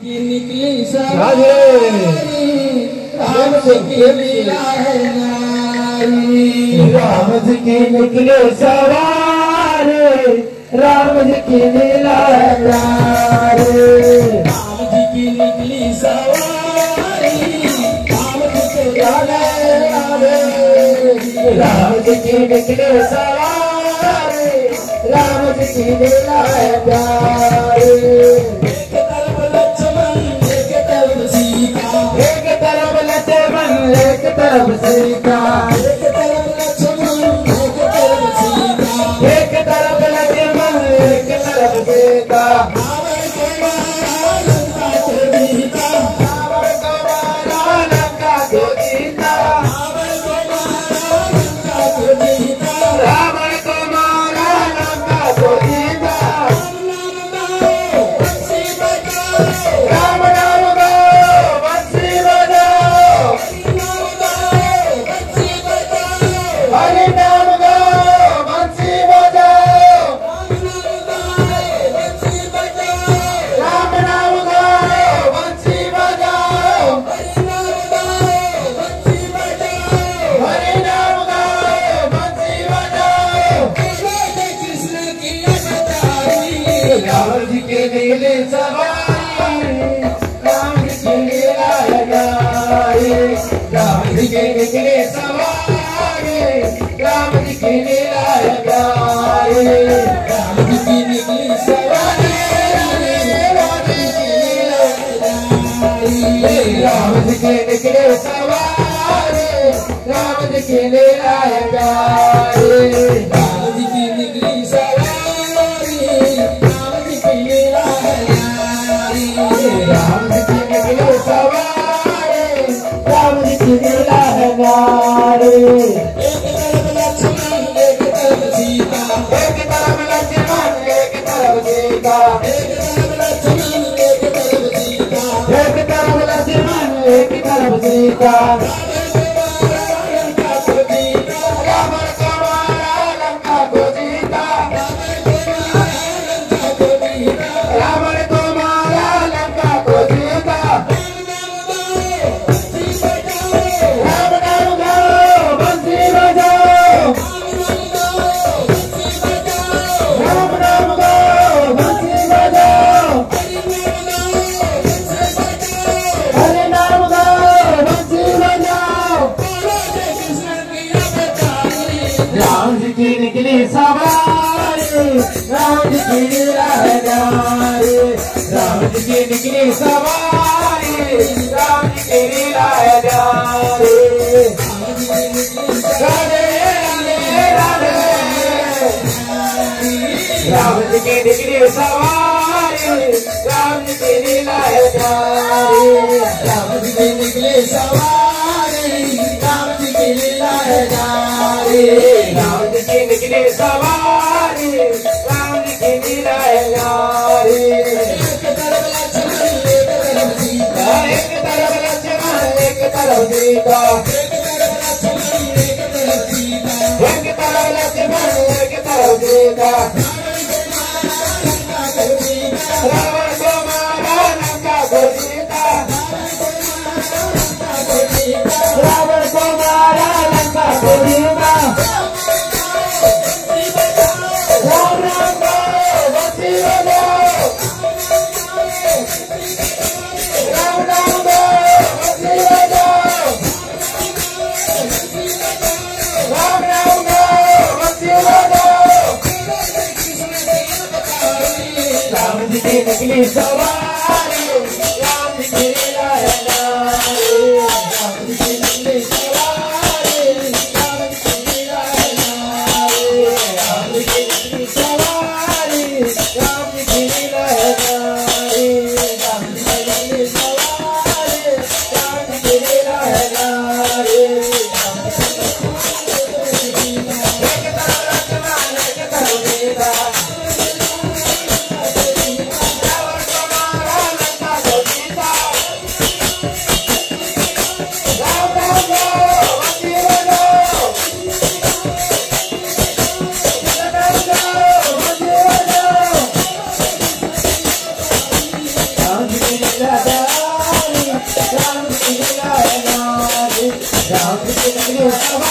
निकली सवारी राम जी की लीला है नारी। राम जी की निकली सवारी राम जी की लीला है नारी। राम जी की निकली सवारी राम जी के लाले लाले। राम जी की निकली सवारी राम जी की लीला है नारी। एक तरफ लक्ष्मण एक तरफ सीता। एक तरफ लक्ष्मण एक तरफ सीता। एक तरफ लक्ष्मण एक तरफ सीता। एक तरफ लक्ष्मण एक तरफ सीता। रावण को मारा लंका को जीता। रावण को मारा लंका को जीता। राम नाम गो बंसी बजाओ। हरि नाम गो बंसी बजाओ। राम नाम गो बंसी बजाओ। हरि नाम गो बंसी बजाओ। कृष्ण की अवतारी राम जी के नीले सवारी राम जी की लीला है नारी। राम जी के निकले सवारी राम जी की लीला है नारी। राम जी की निकली सवारी राम जी की लीला है नारी। राम जी के निकले सवारी राम जी की लीला है नारी। राम जी की निकली सवारी राम जी की लीला है नारी। राम जी की निकले सवारी राम जी की लीला है नारी। एक तरफ लक्ष्मण एक तरफ सीता। एक तरफ लक्ष्मण एक तरफ सीता। एक तरफ लक्ष्मण एक तरफ सीता। एक तरफ लक्ष्मण एक तरफ सीता। रावण को मारा लंका को जीता। रावण को मारा लंका को जीता। राम नाम गो बंसी बजाओ। राम नाम गो बंसी बजाओ। हरि नाम गो बंसी बजाओ। राम जी की निकली सवारी राम जी की लीला है नारी। राम जी की निकली सवारी राम जी की लीला है नारी। राधे राधे राधे। राम जी की निकली सवारी राम जी की लीला है नारी। राम जी की निकले सवारी राम जी की लीला है नारी। राम जी की निकली सवारी राम जी की लीला है नारी। एक तरफ लक्ष्मण एक तरफ सीता। एक तरफ लक्ष्मण एक तरफ सीता। एक तरफ लक्ष्मण एक तरफ सीता। एक तरफ लक्ष्मण एक तरफ सीता। रावण को मारा लंका को जीता। रावण को मारा लंका को जीता। राम नाम गो बंसी बजाओ। राम नाम गो बंसी बजाओ। राम नाम गो बंसी बजाओ। राम जी की निकली सवारी राम जी की लीला है नारी। राम जी की निकली सवारी राम जी की लीला है नारी। राम जी की निकली सवारी राम जी की लीला है नारी। राम जी की निकली सवारी राम जी की लीला है नारी। एक तरफ लक्ष्मण एक तरफ सीता। रावण को मारा राम की नगरी